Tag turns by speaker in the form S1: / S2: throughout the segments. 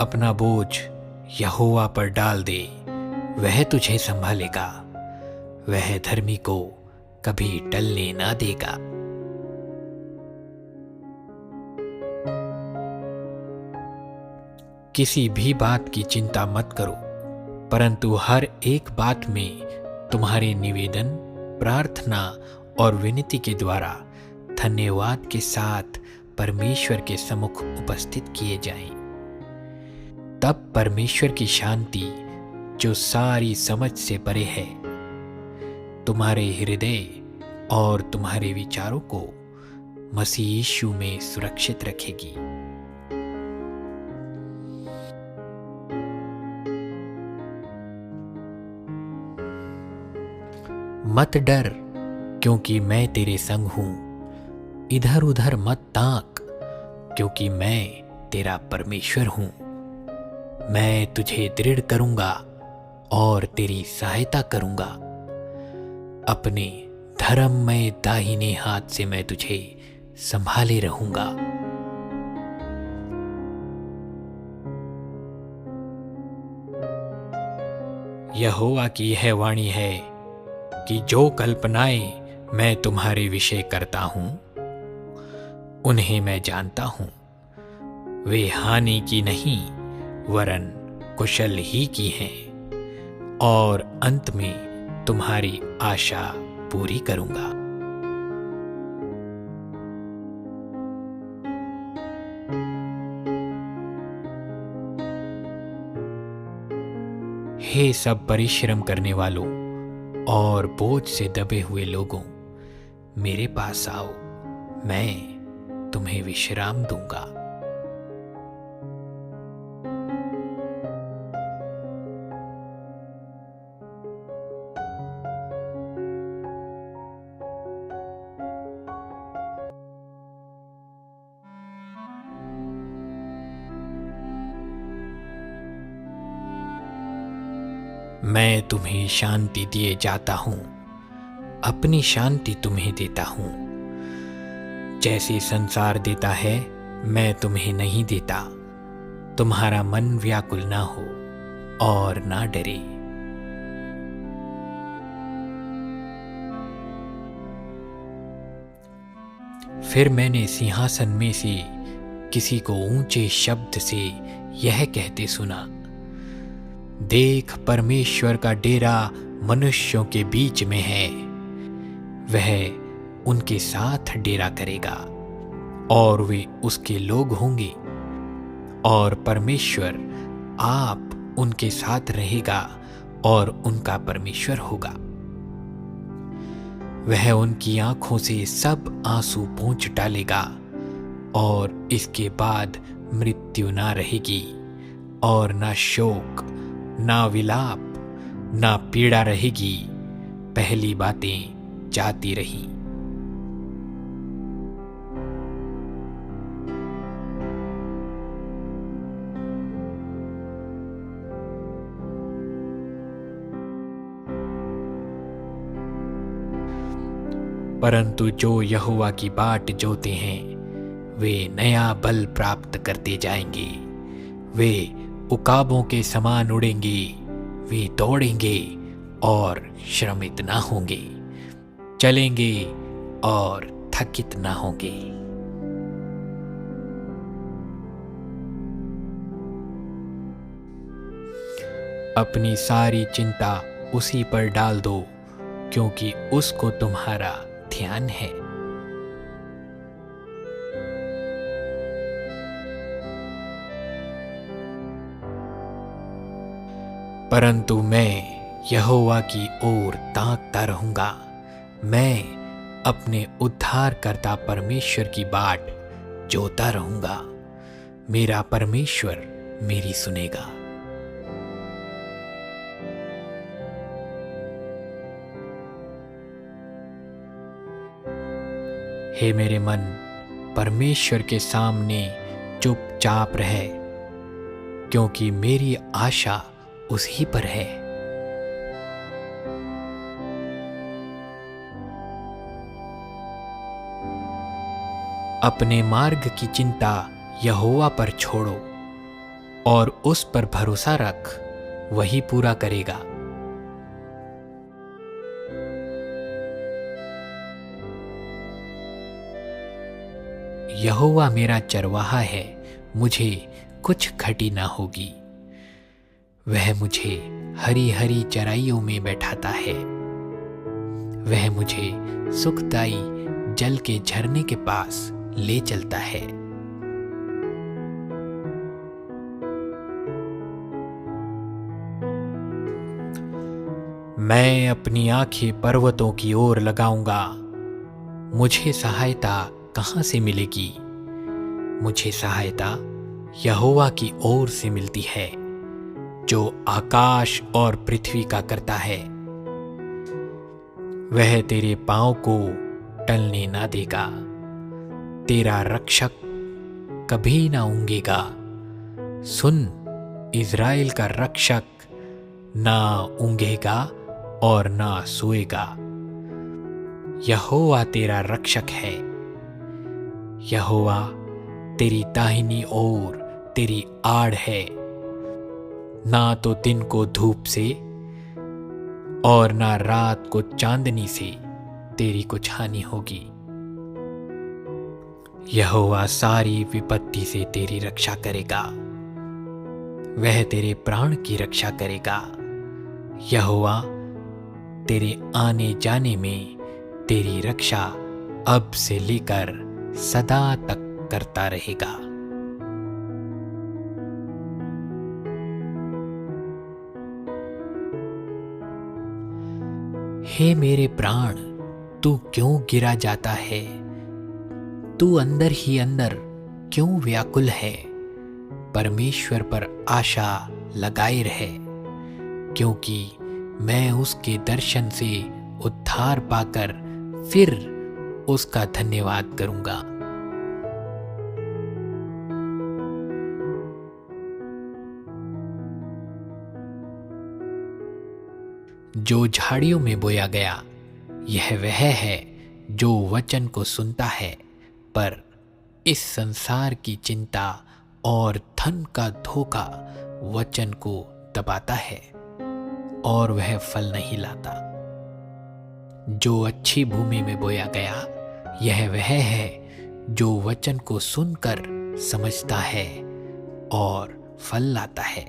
S1: अपना बोझ यहोवा पर डाल दे, वह तुझे संभालेगा, वह धर्मी को कभी टलने ना देगा। किसी भी बात की चिंता मत करो, परंतु हर एक बात में तुम्हारे निवेदन, प्रार्थना और विनती के द्वारा धन्यवाद के साथ परमेश्वर के सम्मुख उपस्थित किए जाएं। तब परमेश्वर की शांति, जो सारी समझ से परे है, तुम्हारे हृदय और तुम्हारे विचारों को मसीह यीशु में सुरक्षित रखेगी। मत डर, क्योंकि मैं तेरे संग हूं। इधर उधर मत ताक, क्योंकि मैं तेरा परमेश्वर हूं। मैं तुझे दृढ़ करूंगा और तेरी सहायता करूंगा। अपने धर्ममय दाहिने हाथ से मैं तुझे संभाले रहूंगा। यहोवा की यह वाणी है कि जो कल्पनाएं मैं तुम्हारे विषय करता हूं, उन्हें मैं जानता हूं। वे हानि की नहीं, वरन कुशल ही की हैं, और अंत में तुम्हारी आशा पूरी करूंगा। हे सब परिश्रम करने वालों और बोझ से दबे हुए लोगों, मेरे पास आओ, मैं तुम्हें विश्राम दूंगा। मैं तुम्हें शांति दिए जाता हूं, अपनी शांति तुम्हें देता हूं। जैसे संसार देता है, मैं तुम्हें नहीं देता। तुम्हारा मन व्याकुल ना हो और ना डरे। फिर मैंने सिंहासन में से किसी को ऊंचे शब्द से यह कहते सुना, देख, परमेश्वर का डेरा मनुष्यों के बीच में है। वह उनके साथ डेरा करेगा और वे उसके लोग होंगे, और परमेश्वर आप उनके साथ रहेगा और उनका परमेश्वर होगा। वह उनकी आंखों से सब आंसू पोंछ डालेगा, और इसके बाद मृत्यु ना रहेगी, और ना शोक, ना विलाप, ना पीड़ा रहेगी। पहली बातें जाती रहीं। परंतु जो यहोवा की बाट जोते हैं, वे नया बल प्राप्त करते जाएंगे। वे उकाबों के समान उड़ेंगे, वे दौड़ेंगे और श्रमित ना होंगे, चलेंगे और थकित ना होंगे। अपनी सारी चिंता उसी पर डाल दो, क्योंकि उसको तुम्हारा ध्यान है। परंतु मैं यहोवा की ओर ताकता रहूंगा। मैं अपने उद्धारकर्ता परमेश्वर की बाट जोता रहूंगा। मेरा परमेश्वर मेरी सुनेगा। हे मेरे मन, परमेश्वर के सामने चुपचाप रहे, क्योंकि मेरी आशा उसी पर है। अपने मार्ग की चिंता यहोवा पर छोड़ो, और उस पर भरोसा रख, वही पूरा करेगा। यहोवा मेरा चरवाहा है, मुझे कुछ घटी ना होगी। वह मुझे हरी हरी चराइयों में बैठाता है। वह मुझे सुखदाई जल के झरने के पास ले चलता है। मैं अपनी आंखें पर्वतों की ओर लगाऊंगा। मुझे सहायता कहाँ से मिलेगी? मुझे सहायता यहोवा की ओर से मिलती है, जो आकाश और पृथ्वी का करता है। वह तेरे पांव को टलने ना देगा। तेरा रक्षक कभी ना ऊँघेगा। सुन, इज़राइल का रक्षक ना ऊँघेगा और ना सोएगा। यहोवा तेरा रक्षक है। यहोवा तेरी दाहिनी ओर तेरी आड़ है। ना तो दिन को धूप से और ना रात को चांदनी से तेरी कुछ हानि होगी। यहोवा सारी विपत्ति से तेरी रक्षा करेगा। वह तेरे प्राण की रक्षा करेगा। यहोवा तेरे आने जाने में तेरी रक्षा अब से लेकर सदा तक करता रहेगा। हे मेरे प्राण, तू क्यों गिरा जाता है? तू अंदर ही अंदर क्यों व्याकुल है? परमेश्वर पर आशा लगाए रहे, क्योंकि मैं उसके दर्शन से उद्धार पाकर फिर उसका धन्यवाद करूंगा। जो झाड़ियों में बोया गया, यह वह है जो वचन को सुनता है, पर इस संसार की चिंता और धन का धोखा वचन को दबाता है और वह फल नहीं लाता। जो अच्छी भूमि में बोया गया, यह वह है जो वचन को सुनकर समझता है और फल लाता है,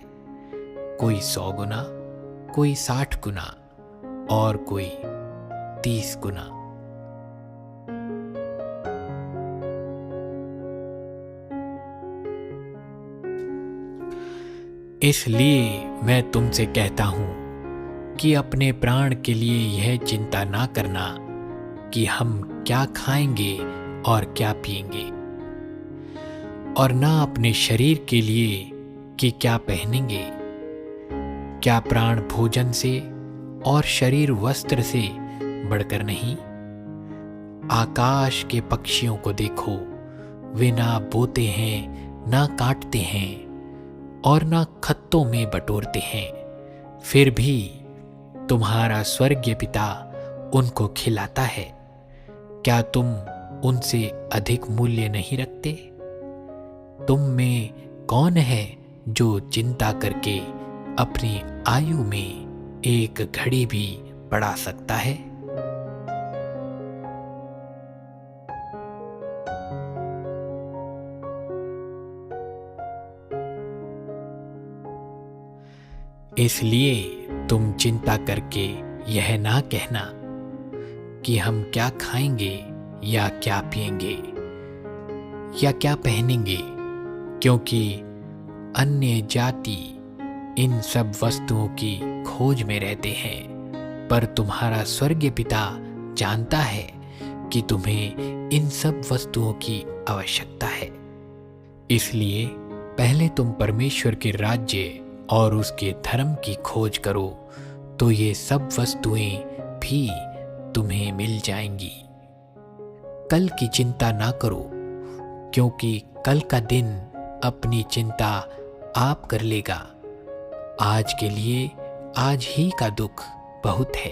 S1: कोई 100 गुना, कोई 60 गुना और कोई 30 गुना। इसलिए मैं तुमसे कहता हूं कि अपने प्राण के लिए यह चिंता ना करना कि हम क्या खाएंगे और क्या पिएंगे, और ना अपने शरीर के लिए कि क्या पहनेंगे। क्या प्राण भोजन से और शरीर वस्त्र से बढ़कर नहीं? आकाश के पक्षियों को देखो, वे ना बोते हैं, ना काटते हैं और ना खत्तों में बटोरते हैं, फिर भी तुम्हारा स्वर्गीय पिता उनको खिलाता है। क्या तुम उनसे अधिक मूल्य नहीं रखते? तुम में कौन है जो चिंता करके अपनी आयु में एक घड़ी भी बढ़ा सकता है? इसलिए तुम चिंता करके यह ना कहना कि हम क्या खाएंगे या क्या पिएंगे या क्या पहनेंगे, क्योंकि अन्य जाति इन सब वस्तुओं की खोज में रहते हैं, पर तुम्हारा स्वर्गीय पिता जानता है कि तुम्हें इन सब वस्तुओं की आवश्यकता है। इसलिए पहले तुम परमेश्वर के राज्य और उसके धर्म की खोज करो, तो ये सब वस्तुएं भी तुम्हें मिल जाएंगी। कल की चिंता ना करो, क्योंकि कल का दिन अपनी चिंता आप कर लेगा। आज के लिए आज ही का दुख बहुत है।